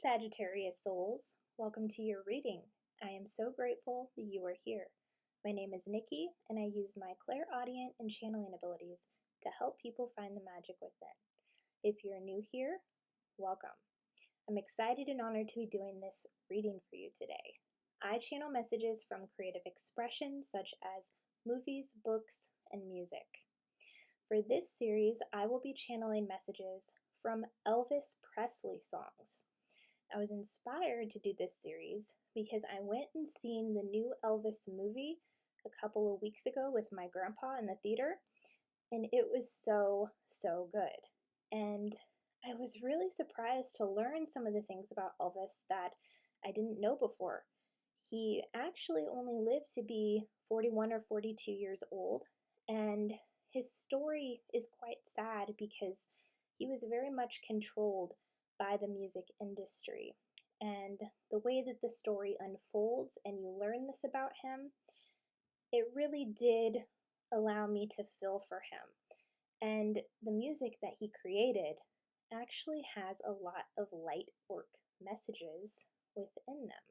Sagittarius Souls. Welcome to your reading. I am so grateful that you are here. My name is Nikki, and I use my clairaudient and channeling abilities to help people find the magic within. If you're new here, welcome. I'm excited and honored to be doing this reading for you today. I channel messages from creative expression such as movies, books, and music. For this series, I will be channeling messages from Elvis Presley songs. I was inspired to do this series because I went and seen the new Elvis movie a couple of weeks ago with my grandpa in the theater, and it was so good. And I was really surprised to learn some of the things about Elvis that I didn't know before. He actually only lived to be 41 or 42 years old, and his story is quite sad because he was very much controlled by the music industry. And the way that the story unfolds and you learn this about him, it really did allow me to feel for him. And the music that he created actually has a lot of light work messages within them.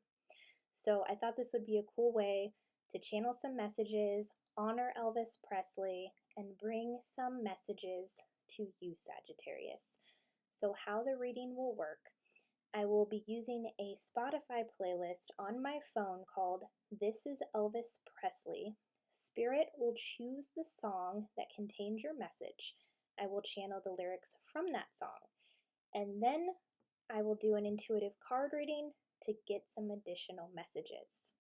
So I thought this would be a cool way to channel some messages, honor Elvis Presley, and bring some messages to you, Sagittarius. So how the reading will work, I will be using a Spotify playlist on my phone called This is Elvis Presley. Spirit will choose the song that contains your message. I will channel the lyrics from that song. And then I will do an intuitive card reading to get some additional messages.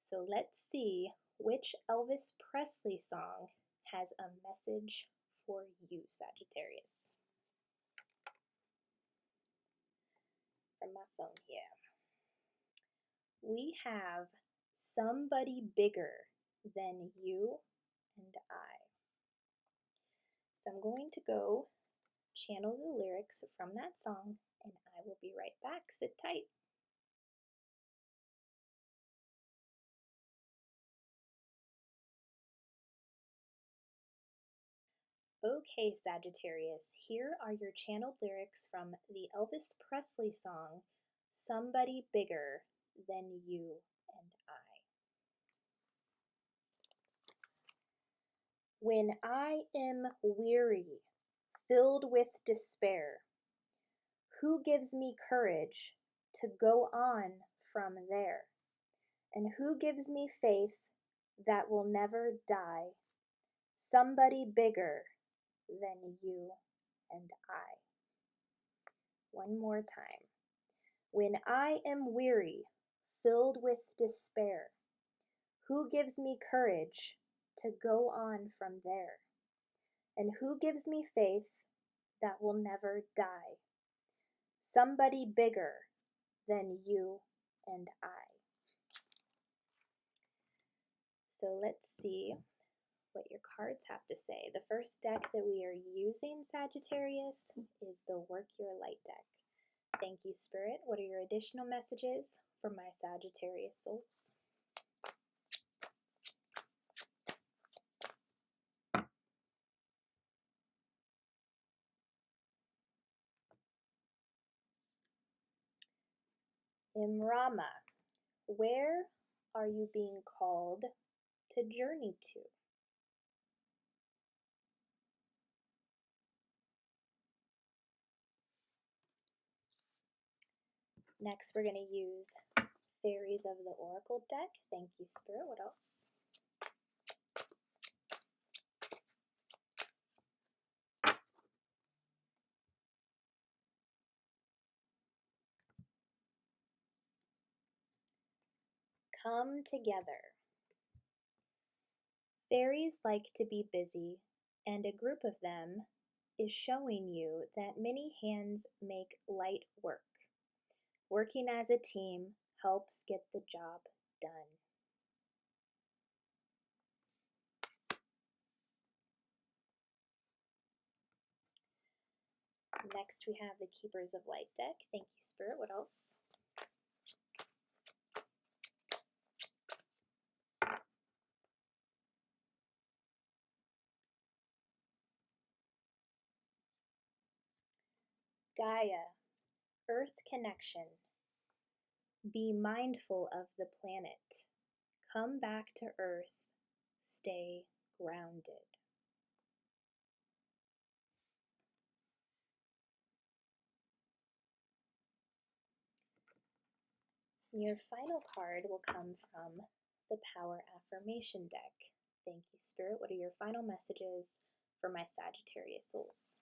So let's see which Elvis Presley song has a message for you, Sagittarius. From my phone here. We have Somebody Bigger Than You and I. So I'm going to go channel the lyrics from that song, and I will be right back. Sit tight. Okay, Sagittarius, here are your channeled lyrics from the Elvis Presley song, Somebody Bigger Than You and I. When I am weary, filled with despair, who gives me courage to go on from there? And who gives me faith that will never die? Somebody bigger than you and I. One more time. When I am weary, filled with despair, who gives me courage to go on from there? And who gives me faith that will never die? Somebody bigger than you and I. So let's see what your cards have to say. The first deck that we are using, Sagittarius, is the Work Your Light deck. Thank you, Spirit. What are your additional messages for my Sagittarius souls? Imrama, where are you being called to journey to? Next, we're going to use Fairies of the Oracle deck. Thank you, Spirit. What else? Come together. Fairies like to be busy, and a group of them is showing you that many hands make light work. Working as a team helps get the job done. Next, we have the Keepers of Light deck. Thank you, Spirit. What else? Gaia, Earth connection. Be mindful of the planet. Come back to Earth. Stay grounded. Your final card will come from the Power Affirmation deck. Thank you, Spirit. What are your final messages for my Sagittarius souls?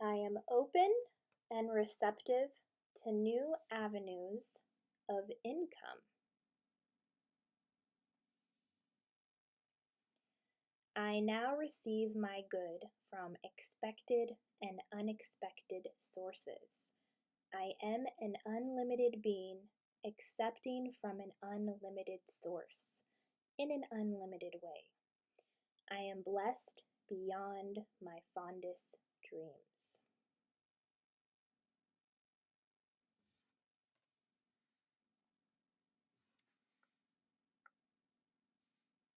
I am open and receptive to new avenues of income. I now receive my good from expected and unexpected sources. I am an unlimited being, accepting from an unlimited source, in an unlimited way. I am blessed beyond my fondest dreams.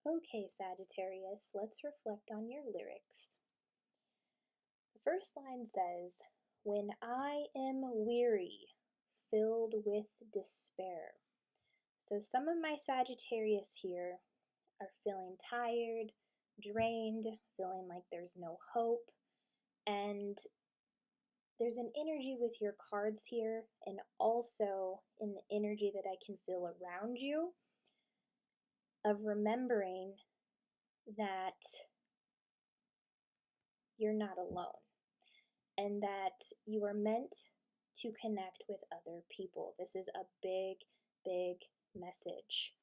Okay, Sagittarius, let's reflect on your lyrics. The first line says, "When I am weary, filled with despair." So some of my Sagittarius here are feeling tired, drained, feeling like there's no hope, and there's an energy with your cards here, and also in the energy that I can feel around you, of remembering that you're not alone and that you are meant to connect with other people. This is a big, big message.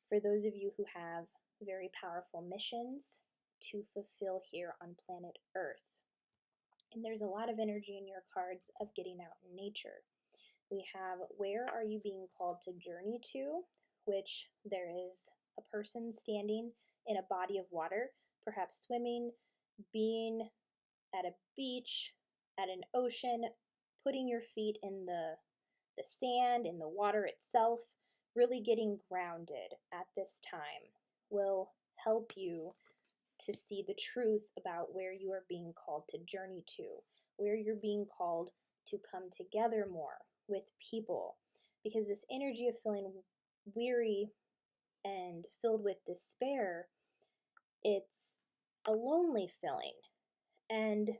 For those of you who have very powerful missions to fulfill here on planet Earth. And there's a lot of energy in your cards of getting out in nature. We have, where are you being called to journey to, which there is a person standing in a body of water, perhaps swimming, being at a beach, at an ocean, putting your feet in the sand, in the water itself, really getting grounded at this time will help you to see the truth about where you are being called to journey to, where you're being called to come together more with people. Because this energy of feeling weary and filled with despair, it's a lonely feeling. And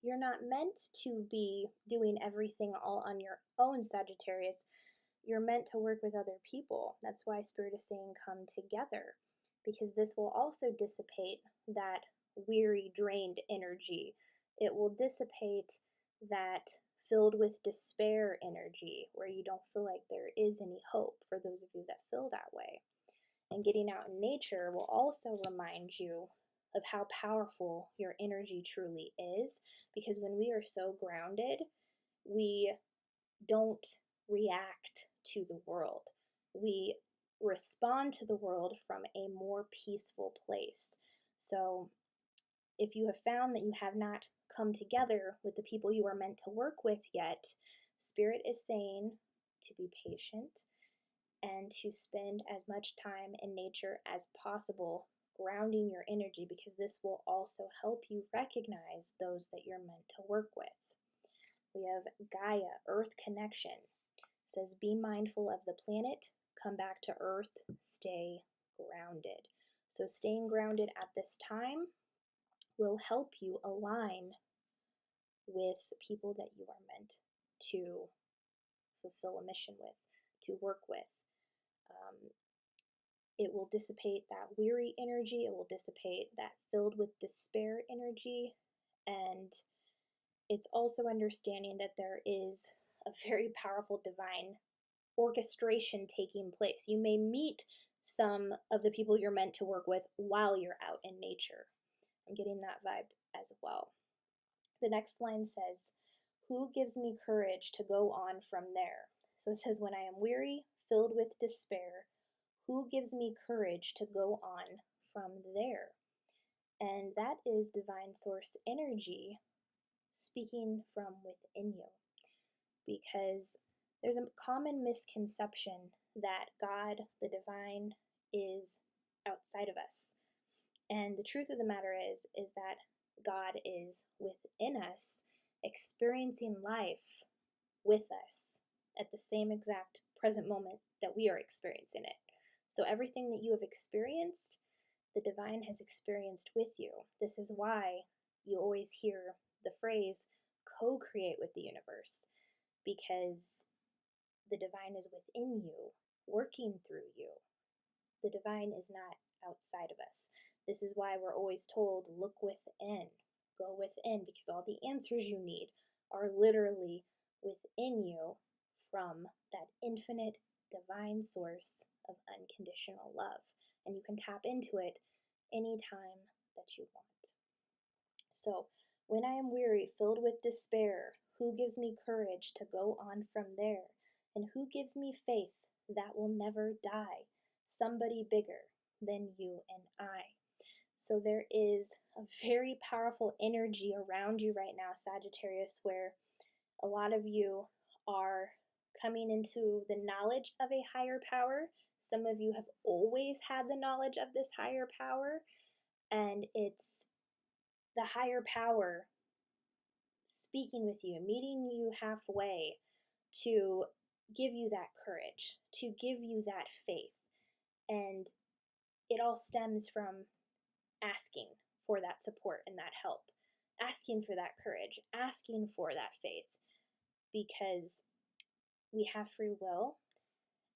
you're not meant to be doing everything all on your own, Sagittarius. You're meant to work with other people. That's why Spirit is saying come together, because this will also dissipate that weary, drained energy. It will dissipate that filled with despair energy, where you don't feel like there is any hope, for those of you that feel that way. And getting out in nature will also remind you of how powerful your energy truly is, because when we are so grounded, we don't react to the world. We respond to the world from a more peaceful place. So if you have found that you have not come together with the people you are meant to work with yet, Spirit is saying to be patient and to spend as much time in nature as possible, grounding your energy, because this will also help you recognize those that you're meant to work with. We have Gaia, Earth connection. It says, be mindful of the planet, come back to Earth, stay grounded. So staying grounded at this time will help you align with people that you are meant to fulfill a mission with, to work with. It will dissipate that weary energy. It will dissipate that filled with despair energy. And it's also understanding that there is a very powerful divine orchestration taking place. You may meet some of the people you're meant to work with while you're out in nature. I'm getting that vibe as well. The next line says, who gives me courage to go on from there? So it says, when I am weary, filled with despair, who gives me courage to go on from there? And that is divine source energy speaking from within you. Because There's a common misconception that God, the divine, is outside of us. And the truth of the matter is that God is within us, experiencing life with us at the same exact present moment that we are experiencing it. So everything that you have experienced, the divine has experienced with you. This is why you always hear the phrase co-create with the universe, because the divine is within you, working through you. The divine is not outside of us. This is why we're always told, look within, go within, because all the answers you need are literally within you from that infinite divine source of unconditional love. And you can tap into it anytime that you want. So, when I am weary, filled with despair, who gives me courage to go on from there? And who gives me faith that will never die? Somebody bigger than you and I. So there is a very powerful energy around you right now, Sagittarius, where a lot of you are coming into the knowledge of a higher power. Some of you have always had the knowledge of this higher power, and it's the higher power speaking with you, meeting you halfway to give you that courage, to give you that faith. And it all stems from asking for that support and that help, asking for that courage, asking for that faith, because we have free will,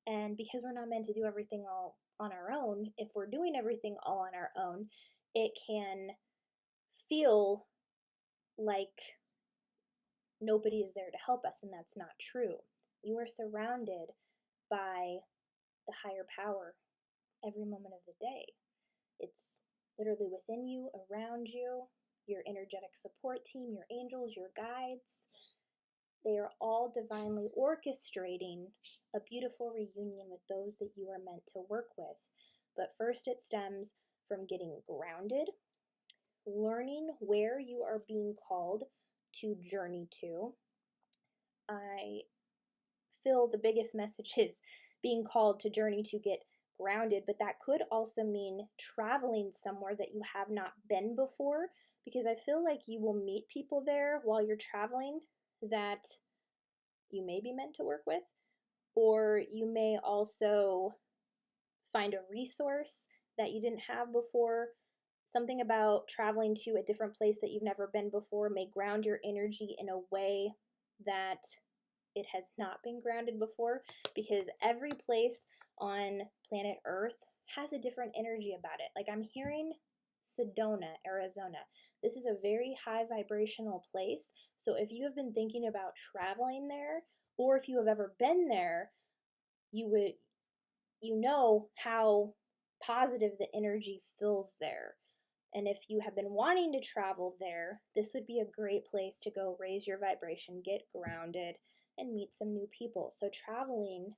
and because we're not meant to do everything all on our own. If we're doing everything all on our own, it can feel like nobody is there to help us, and that's not true. You are surrounded by the higher power every moment of the day. It's literally within you, around you, your energetic support team, your angels, your guides. They are all divinely orchestrating a beautiful reunion with those that you are meant to work with. But first, it stems from getting grounded, learning where you are being called to journey to. I feel the biggest message is being called to journey to get grounded, but that could also mean traveling somewhere that you have not been before, because I feel like you will meet people there while you're traveling that you may be meant to work with, or you may also find a resource that you didn't have before. Something about traveling to a different place that you've never been before may ground your energy in a way that it has not been grounded before, because every place on planet Earth has a different energy about it. Like, I'm hearing Sedona, Arizona. This is a very high vibrational place. So if you have been thinking about traveling there, or if you have ever been there, you know how positive the energy feels there. And if you have been wanting to travel there, this would be a great place to go raise your vibration, get grounded, and meet some new people. So traveling,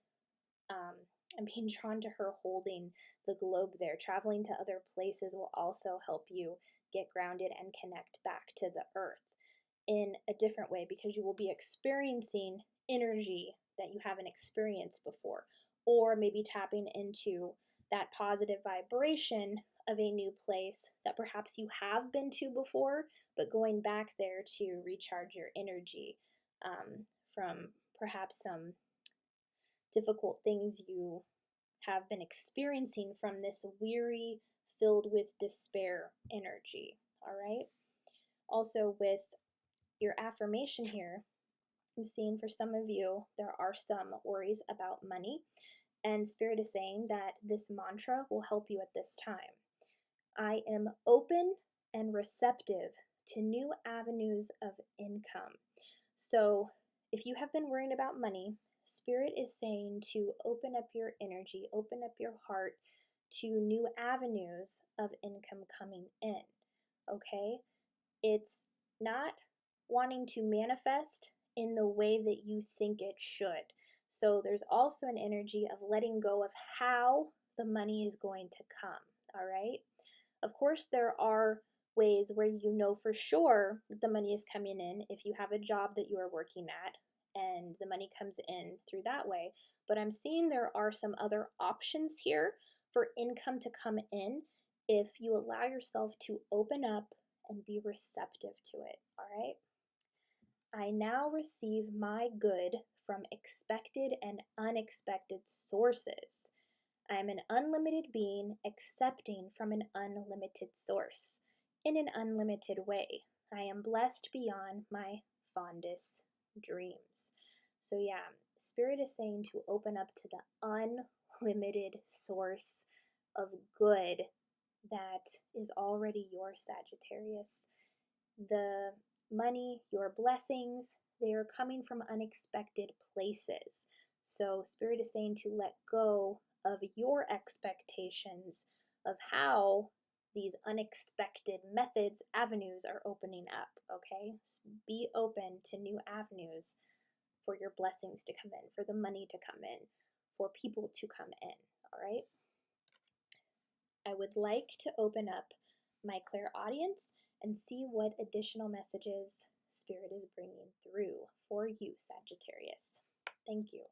I'm being drawn to her holding the globe there. Traveling to other places will also help you get grounded and connect back to the earth in a different way, because you will be experiencing energy that you haven't experienced before, or maybe tapping into that positive vibration of a new place that perhaps you have been to before, but going back there to recharge your energy from perhaps some difficult things you have been experiencing from this weary, filled with despair energy. All right. Also, with your affirmation here, I'm seeing for some of you there are some worries about money, and Spirit is saying that this mantra will help you at this time. I am open and receptive to new avenues of income. So if you have been worrying about money, Spirit is saying to open up your energy, open up your heart to new avenues of income coming in. Okay? It's not wanting to manifest in the way that you think it should. So there's also an energy of letting go of how the money is going to come. All right? Of course, there are ways where you know for sure that the money is coming in if you have a job that you are working at, and the money comes in through that way. But I'm seeing there are some other options here for income to come in if you allow yourself to open up and be receptive to it, all right? I now receive my good from expected and unexpected sources. I am an unlimited being accepting from an unlimited source in an unlimited way. I am blessed beyond my fondest dreams. So, yeah, Spirit is saying to open up to the unlimited source of good that is already yours, Sagittarius. The money, your blessings, they are coming from unexpected places. So, Spirit is saying to let go of your expectations of how these unexpected methods, avenues are opening up, okay? Be open to new avenues for your blessings to come in, for the money to come in, for people to come in, all right? I would like to open up my clairaudience and see what additional messages Spirit is bringing through for you, Sagittarius. Thank you.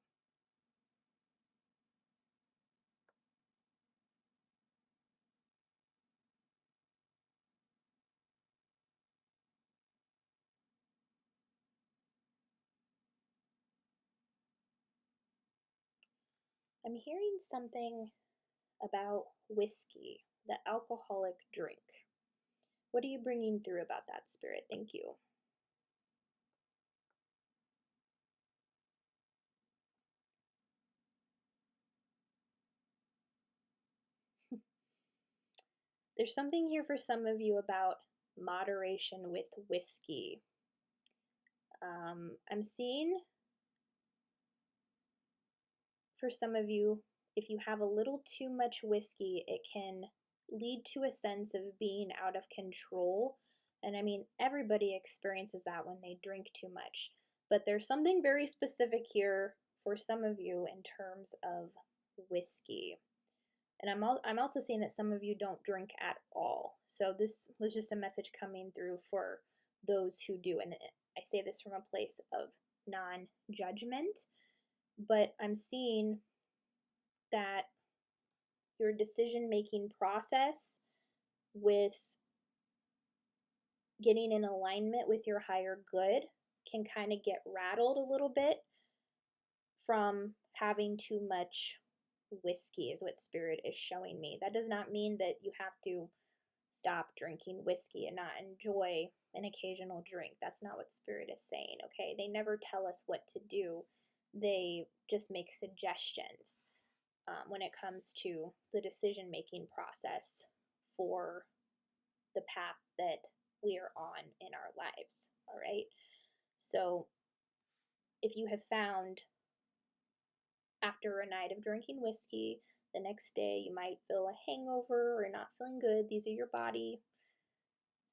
I'm hearing something about whiskey, the alcoholic drink. What are you bringing through about that, Spirit? Thank you. There's something here for some of you about moderation with whiskey. I'm seeing for some of you, if you have a little too much whiskey, it can lead to a sense of being out of control. And I mean, everybody experiences that when they drink too much. But there's something very specific here for some of you in terms of whiskey. And I'm also seeing that some of you don't drink at all. So this was just a message coming through for those who do. And I say this from a place of non-judgment, but I'm seeing that your decision-making process with getting in alignment with your higher good can kind of get rattled a little bit from having too much whiskey, is what Spirit is showing me. That does not mean that you have to stop drinking whiskey and not enjoy an occasional drink. That's not what Spirit is saying, okay? They never tell us what to do. They just make suggestions when it comes to the decision-making process for the path that we are on in our lives, all right? So if you have found after a night of drinking whiskey, the next day you might feel a hangover or not feeling good, these are your body's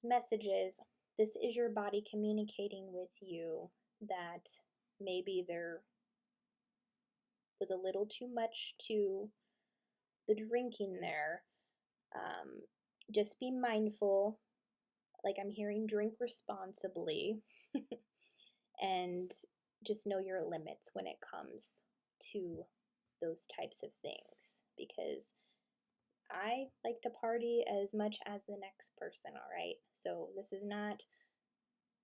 messages. This is your body communicating with you that maybe there was a little too much to the drinking there. Just be mindful. Like I'm hearing, drink responsibly and just know your limits when it comes to those types of things, because I like to party as much as the next person, all right? So this is not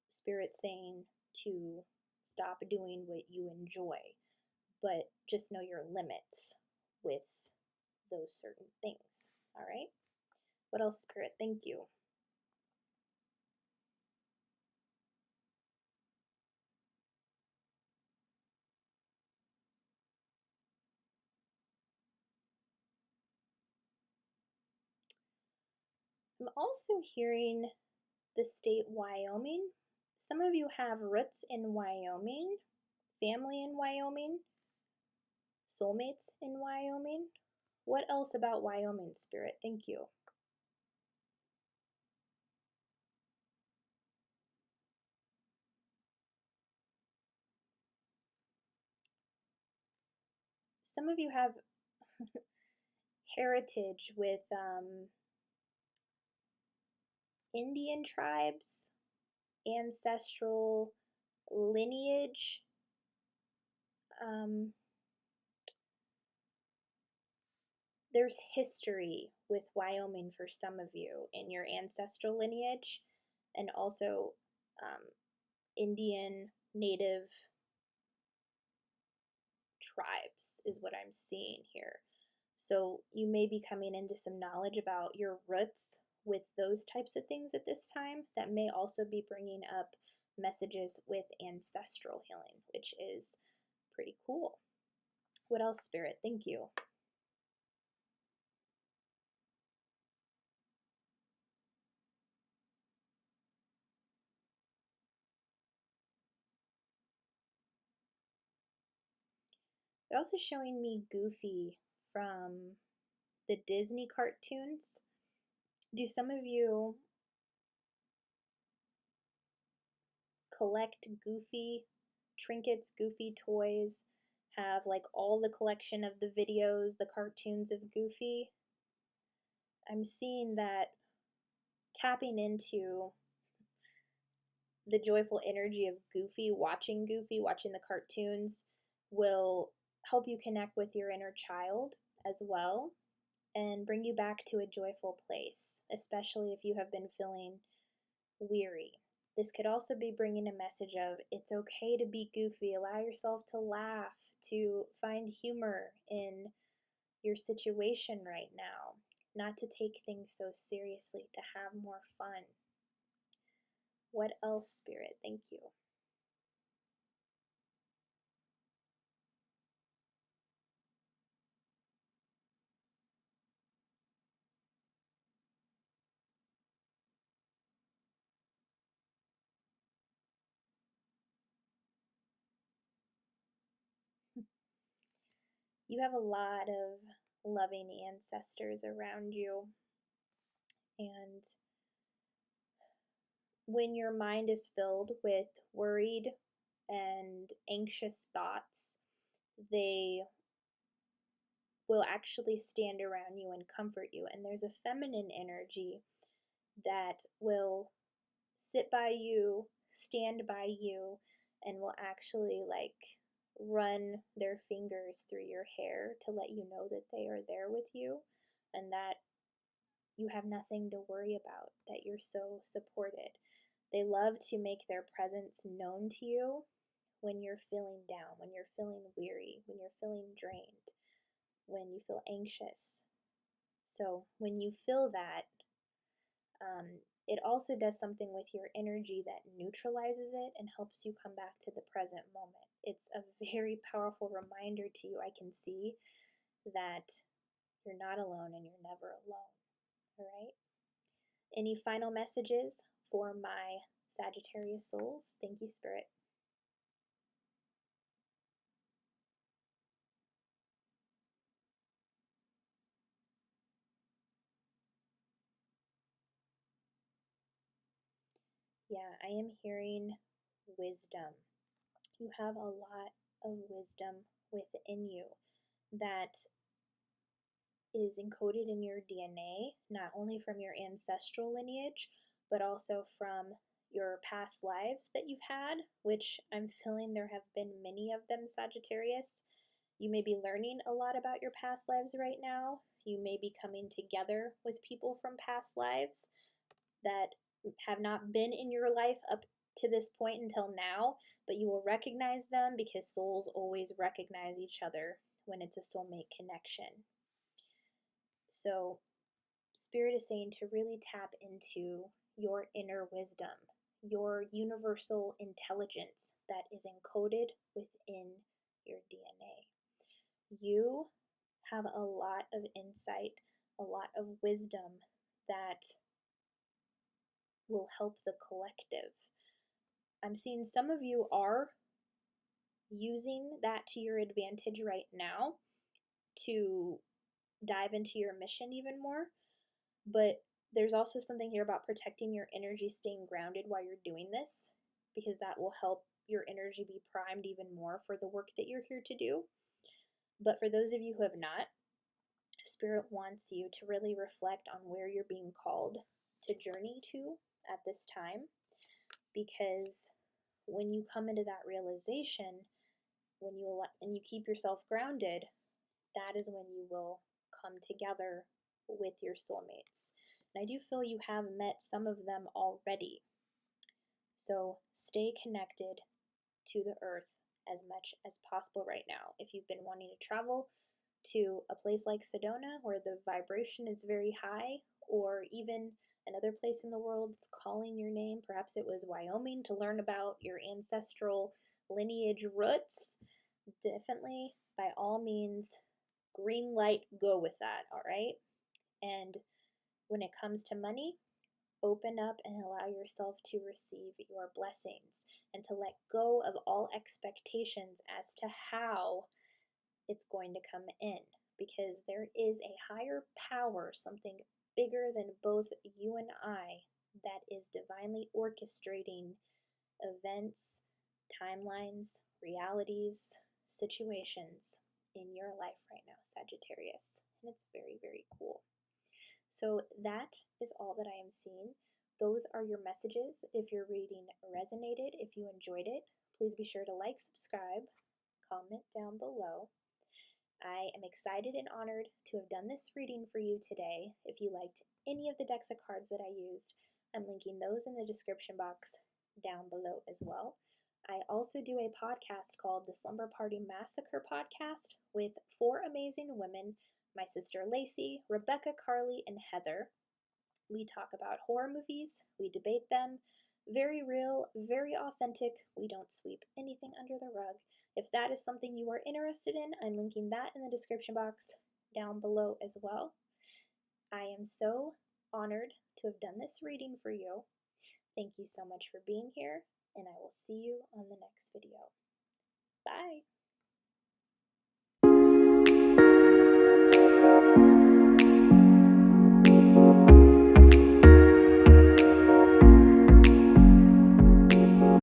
Spirit saying to stop doing what you enjoy, but just know your limits with those certain things, all right? What else, Spirit? Thank you. I'm also hearing the state Wyoming. Some of you have roots in Wyoming, family in Wyoming, soulmates in Wyoming. What else about Wyoming, Spirit? Thank you. Some of you have heritage with Indian tribes, ancestral lineage there's history with Wyoming for some of you in your ancestral lineage, and also Indian native tribes is what I'm seeing here. So you may be coming into some knowledge about your roots with those types of things at this time. That may also be bringing up messages with ancestral healing, which is pretty cool. What else, Spirit? Thank you. They're also showing me Goofy from the Disney cartoons. Do some of you collect Goofy trinkets, Goofy toys, have like all the collection of the videos, the cartoons of Goofy? I'm seeing that tapping into the joyful energy of Goofy, watching the cartoons, will help you connect with your inner child as well and bring you back to a joyful place, especially if you have been feeling weary. This could also be bringing a message of it's okay to be goofy, allow yourself to laugh, to find humor in your situation right now, not to take things so seriously, to have more fun. What else, Spirit? Thank you. You have a lot of loving ancestors around you, and when your mind is filled with worried and anxious thoughts, they will actually stand around you and comfort you. And there's a feminine energy that will sit by you, stand by you, and will actually like run their fingers through your hair to let you know that they are there with you and that you have nothing to worry about, that you're so supported. They love to make their presence known to you when you're feeling down, when you're feeling weary, when you're feeling drained, when you feel anxious. So when you feel that, it also does something with your energy that neutralizes it and helps you come back to the present moment. It's a very powerful reminder to you, I can see, that you're not alone and you're never alone. All right? Any final messages for my Sagittarius souls? Thank you, Spirit. Yeah, I am hearing wisdom. You have a lot of wisdom within you that is encoded in your DNA, not only from your ancestral lineage, but also from your past lives that you've had, which I'm feeling there have been many of them, Sagittarius. You may be learning a lot about your past lives right now. You may be coming together with people from past lives that have not been in your life up to this point until now, but you will recognize them because souls always recognize each other when it's a soulmate connection. So, Spirit is saying to really tap into your inner wisdom, your universal intelligence that is encoded within your DNA. You have a lot of insight, a lot of wisdom that will help the collective. I'm seeing some of you are using that to your advantage right now to dive into your mission even more, but there's also something here about protecting your energy, staying grounded while you're doing this, because that will help your energy be primed even more for the work that you're here to do. But for those of you who have not, Spirit wants you to really reflect on where you're being called to journey to at this time, because when you come into that realization, and you keep yourself grounded, that is when you will come together with your soulmates. And I do feel you have met some of them already. So stay connected to the earth as much as possible right now. If you've been wanting to travel to a place like Sedona where the vibration is very high, or even another place in the world that's calling your name, perhaps it was Wyoming, to learn about your ancestral lineage roots, definitely, by all means, green light, go with that, all right? And when it comes to money, open up and allow yourself to receive your blessings and to let go of all expectations as to how it's going to come in, because there is a higher power, something bigger than both you and I, that is divinely orchestrating events, timelines, realities, situations in your life right now, Sagittarius. And it's very, very cool. So that is all that I am seeing. Those are your messages. If your reading resonated, if you enjoyed it, please be sure to like, subscribe, comment down below. I am excited and honored to have done this reading for you today. If you liked any of the decks of cards that I used, I'm linking those in the description box down below as well. I also do a podcast called the Slumber Party Massacre Podcast with 4 amazing women, my sister Lacey, Rebecca, Carly, and Heather. We talk about horror movies, we debate them, very real, very authentic. We don't sweep anything under the rug. If that is something you are interested in, I'm linking that in the description box down below as well. I am so honored to have done this reading for you. Thank you so much for being here, and I will see you on the next video. Bye!